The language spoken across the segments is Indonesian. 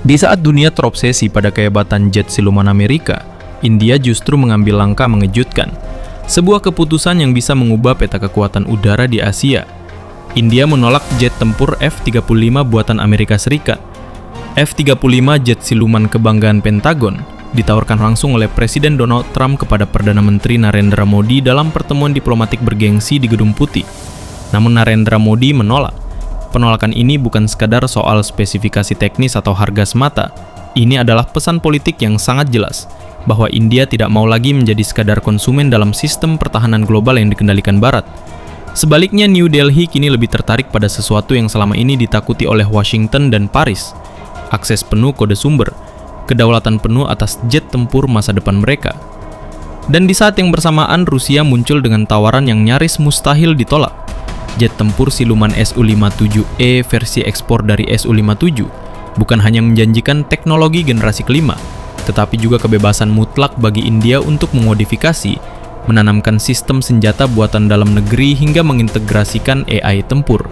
Di saat dunia terobsesi pada kehebatan jet siluman Amerika, India justru mengambil langkah mengejutkan. Sebuah keputusan yang bisa mengubah peta kekuatan udara di Asia. India menolak jet tempur F-35 buatan Amerika Serikat. F-35 jet siluman kebanggaan Pentagon ditawarkan langsung oleh Presiden Donald Trump kepada Perdana Menteri Narendra Modi dalam pertemuan diplomatik bergengsi di Gedung Putih. Namun Narendra Modi menolak. Penolakan ini bukan sekadar soal spesifikasi teknis atau harga semata. Ini adalah pesan politik yang sangat jelas, bahwa India tidak mau lagi menjadi sekadar konsumen dalam sistem pertahanan global yang dikendalikan Barat. Sebaliknya, New Delhi kini lebih tertarik pada sesuatu yang selama ini ditakuti oleh Washington dan Paris. Akses penuh kode sumber, kedaulatan penuh atas jet tempur masa depan mereka. Dan di saat yang bersamaan, Rusia muncul dengan tawaran yang nyaris mustahil ditolak. Jet tempur siluman Su-57E versi ekspor dari Su-57 bukan hanya menjanjikan teknologi generasi kelima, tetapi juga kebebasan mutlak bagi India untuk memodifikasi, menanamkan sistem senjata buatan dalam negeri hingga mengintegrasikan AI tempur.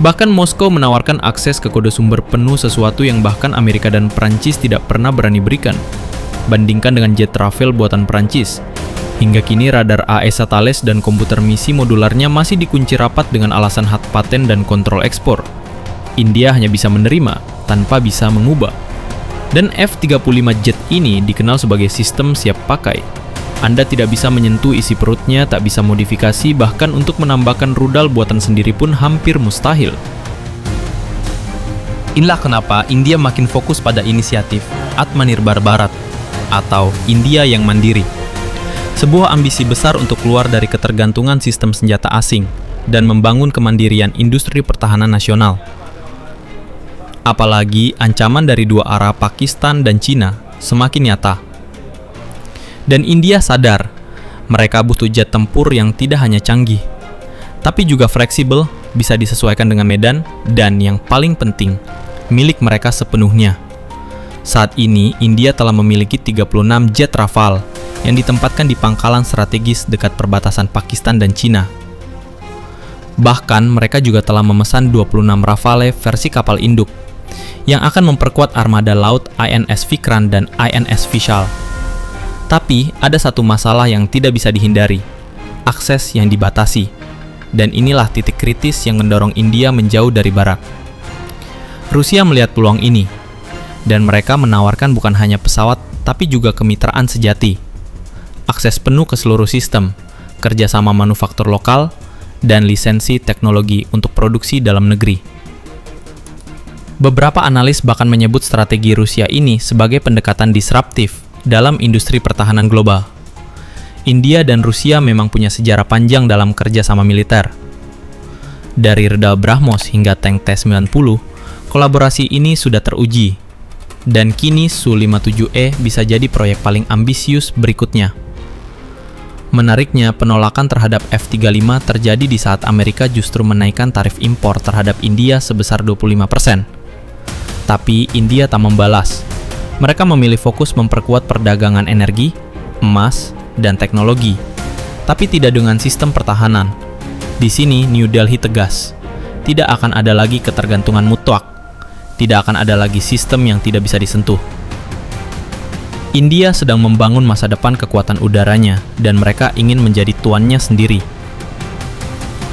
Bahkan Moskow menawarkan akses ke kode sumber penuh, sesuatu yang bahkan Amerika dan Prancis tidak pernah berani berikan. Bandingkan dengan jet Rafale buatan Prancis. Hingga kini radar AESA Thales dan komputer misi modularnya masih dikunci rapat dengan alasan hak paten dan kontrol ekspor. India hanya bisa menerima, tanpa bisa mengubah. Dan F-35 jet ini dikenal sebagai sistem siap pakai. Anda tidak bisa menyentuh isi perutnya, tak bisa modifikasi, bahkan untuk menambahkan rudal buatan sendiri pun hampir mustahil. Inilah kenapa India makin fokus pada inisiatif Atmanirbhar Bharat, atau India yang mandiri. Sebuah ambisi besar untuk keluar dari ketergantungan sistem senjata asing dan membangun kemandirian industri pertahanan nasional. Apalagi ancaman dari dua arah Pakistan dan Cina semakin nyata. Dan India sadar, mereka butuh jet tempur yang tidak hanya canggih, tapi juga fleksibel, bisa disesuaikan dengan medan, dan yang paling penting, milik mereka sepenuhnya. Saat ini, India telah memiliki 36 jet Rafale yang ditempatkan di pangkalan strategis dekat perbatasan Pakistan dan Cina. Bahkan, mereka juga telah memesan 26 Rafale versi kapal induk, yang akan memperkuat armada laut INS Vikrant dan INS Vishal. Tapi, ada satu masalah yang tidak bisa dihindari, akses yang dibatasi. Dan inilah titik kritis yang mendorong India menjauh dari Barat. Rusia melihat peluang ini, dan mereka menawarkan bukan hanya pesawat, tapi juga kemitraan sejati. Akses penuh ke seluruh sistem, kerjasama manufaktur lokal, dan lisensi teknologi untuk produksi dalam negeri. Beberapa analis bahkan menyebut strategi Rusia ini sebagai pendekatan disruptif dalam industri pertahanan global. India dan Rusia memang punya sejarah panjang dalam kerjasama militer. Dari rudal BrahMos hingga tank T-90, kolaborasi ini sudah teruji. Dan kini Su-57E bisa jadi proyek paling ambisius berikutnya. Menariknya, penolakan terhadap F-35 terjadi di saat Amerika justru menaikkan tarif impor terhadap India sebesar 25%. Tapi India tak membalas. Mereka memilih fokus memperkuat perdagangan energi, emas, dan teknologi, tapi tidak dengan sistem pertahanan. Di sini New Delhi tegas, tidak akan ada lagi ketergantungan mutlak, tidak akan ada lagi sistem yang tidak bisa disentuh. India sedang membangun masa depan kekuatan udaranya, dan mereka ingin menjadi tuannya sendiri.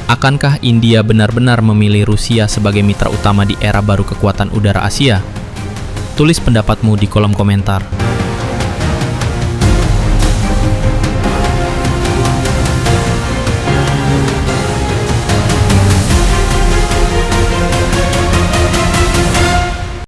Akankah India benar-benar memilih Rusia sebagai mitra utama di era baru kekuatan udara Asia? Tulis pendapatmu di kolom komentar.